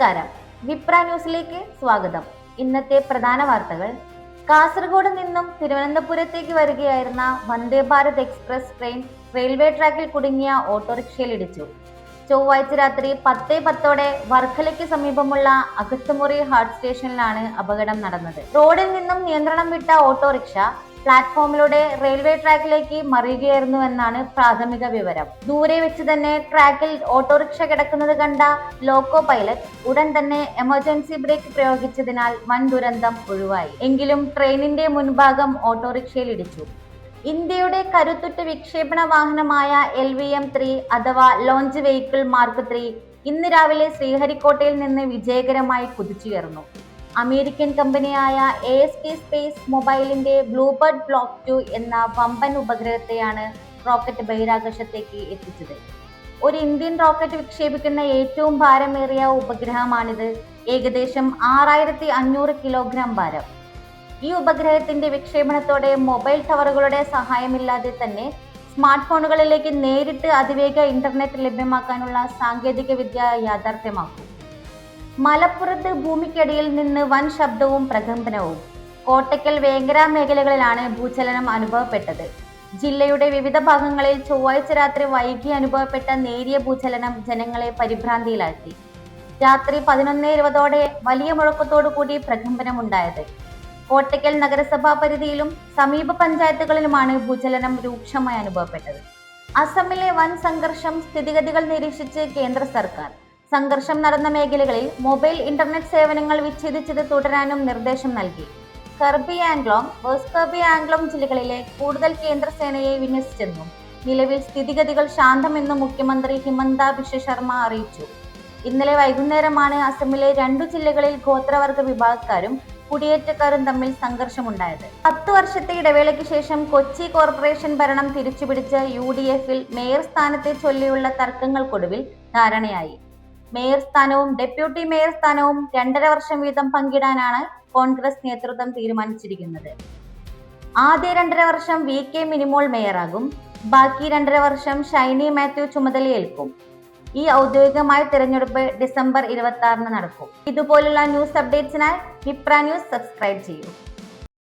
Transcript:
നമസ്കാരം, വിപ്ര ന്യൂസിലേക്ക് സ്വാഗതം. ഇന്നത്തെ പ്രധാന വാർത്തകൾ. കാസർഗോഡ് നിന്നും തിരുവനന്തപുരത്തേക്ക് വരികയായിരുന്ന Vande Bharat express train railway ട്രാക്കിൽ കുടുങ്ങിയ ഓട്ടോറിക്ഷയിൽ ഇടിച്ചു. ചൊവ്വാഴ്ച രാത്രി 10:10 വർക്കലയ്ക്ക് സമീപമുള്ള അഗസ്തുമുറി ഹാർട്ട് സ്റ്റേഷനിലാണ് അപകടം നടന്നത്. റോഡിൽ നിന്നും നിയന്ത്രണം വിട്ട ഓട്ടോറിക്ഷ പ്ലാറ്റ്ഫോമിലൂടെ റെയിൽവേ ട്രാക്കിലേക്ക് മറിയുകയായിരുന്നുവെന്നാണ് പ്രാഥമിക വിവരം. ദൂരെ വെച്ച് തന്നെ ട്രാക്കിൽ ഓട്ടോറിക്ഷ കിടക്കുന്നത് കണ്ട ലോക്കോ പൈലറ്റ് ഉടൻ തന്നെ എമർജൻസി ബ്രേക്ക് പ്രയോഗിച്ചതിനാൽ വൻ ദുരന്തം ഒഴിവായി. എങ്കിലും ട്രെയിനിന്റെ മുൻഭാഗം ഓട്ടോറിക്ഷയിൽ ഇടിച്ചു. ഇന്ത്യയുടെ കരുത്തുറ്റ വിക്ഷേപണ വാഹനമായ LVM-3 അഥവാ ലോഞ്ച് വെഹിക്കിൾ മാർക്ക് 3 ഇന്ന് രാവിലെ ശ്രീഹരിക്കോട്ടയിൽ നിന്ന് വിജയകരമായി കുതിച്ചുയർന്നു. അമേരിക്കൻ കമ്പനിയായ AST സ്പേസ് മൊബൈലിന്റെ ബ്ലൂബേർഡ് ബ്ലോക്ക് 2 എന്ന വമ്പൻ ഉപഗ്രഹത്തെയാണ് റോക്കറ്റ് ബഹിരാകാശത്തേക്ക് എത്തിച്ചത്. ഒരു ഇന്ത്യൻ റോക്കറ്റ് വിക്ഷേപിക്കുന്ന ഏറ്റവും ഭാരമേറിയ ഉപഗ്രഹമാണിത്. ഏകദേശം 6500 കിലോഗ്രാം ഭാരം. ഈ ഉപഗ്രഹത്തിന്റെ വിക്ഷേപണത്തോടെ മൊബൈൽ ടവറുകളുടെ സഹായമില്ലാതെ തന്നെ സ്മാർട്ട് ഫോണുകളിലേക്ക് നേരിട്ട് അതിവേഗ ഇന്റർനെറ്റ് ലഭ്യമാക്കാനുള്ള സാങ്കേതിക വിദ്യ യാഥാർത്ഥ്യമാക്കും. മലപ്പുറത്ത് ഭൂമിക്കടിയിൽ നിന്ന് വൻ ശബ്ദവും പ്രകമ്പനവും. കോട്ടയ്ക്കൽ വേങ്ങര മേഖലകളിലാണ് ഭൂചലനം അനുഭവപ്പെട്ടത്. ജില്ലയുടെ വിവിധ ഭാഗങ്ങളിൽ ചൊവ്വാഴ്ച രാത്രി വൈകി അനുഭവപ്പെട്ട നേരിയ ഭൂചലനം ജനങ്ങളെ പരിഭ്രാന്തിയിലാക്കി. രാത്രി 11:20 വലിയ മുഴക്കത്തോടു കൂടി പ്രകമ്പനമുണ്ടായത്. കോട്ടയ്ക്കൽ നഗരസഭാ പരിധിയിലും സമീപ പഞ്ചായത്തുകളിലുമാണ് ഭൂചലനം രൂക്ഷമായി അനുഭവപ്പെട്ടത്. അസമിലെ വൻ സംഘർഷം സ്ഥിതിഗതികൾ നിരീക്ഷിച്ച് കേന്ദ്ര സർക്കാർ. സംഘർഷം നടന്ന മേഖലകളിൽ മൊബൈൽ ഇന്റർനെറ്റ് സേവനങ്ങൾ വിച്ഛേദിച്ചത് തുടരാനും നിർദ്ദേശം നൽകി. കർബി ആംഗ്ലോങ്, വെസ്റ്റ് കർബി ആംഗ്ലോങ് ജില്ലകളിലെ കൂടുതൽ കേന്ദ്ര സേനയെ വിന്യസിച്ചെന്നും നിലവിൽ സ്ഥിതിഗതികൾ ശാന്തമെന്നും മുഖ്യമന്ത്രി ഹിമന്ത ബിശ്വ ശർമ്മ അറിയിച്ചു. ഇന്നലെ വൈകുന്നേരമാണ് അസമിലെ 2 ജില്ലകളിൽ ഗോത്രവർഗ വിഭാഗക്കാരും കുടിയേറ്റക്കാരും തമ്മിൽ സംഘർഷമുണ്ടായത്. 10 വർഷത്തെ ഇടവേളയ്ക്ക് ശേഷം കൊച്ചി കോർപ്പറേഷൻ ഭരണം തിരിച്ചുപിടിച്ച UDF-ൽ മേയർ സ്ഥാനത്തെ ചൊല്ലിയുള്ള തർക്കങ്ങൾക്കൊടുവിൽ ധാരണയായി. മേയർ സ്ഥാനവും ഡെപ്യൂട്ടി മേയർ സ്ഥാനവും 2.5 വർഷം വീതം പങ്കിടാനാണ് കോൺഗ്രസ് നേതൃത്വം തീരുമാനിച്ചിരിക്കുന്നത്. ആദ്യ 2.5 വർഷം VK മിനിമോൾ മേയറാകും. ബാക്കി 2.5 വർഷം ഷൈനി മാത്യു ചുമതലയേൽക്കും. ഈ ഔദ്യോഗികമായ തിരഞ്ഞെടുപ്പ് ഡിസംബർ 26 നടക്കും. ഇതുപോലുള്ള ന്യൂസ് അപ്ഡേറ്റ്സിനായി വിപ്ര ന്യൂസ് സബ്സ്ക്രൈബ് ചെയ്യൂ.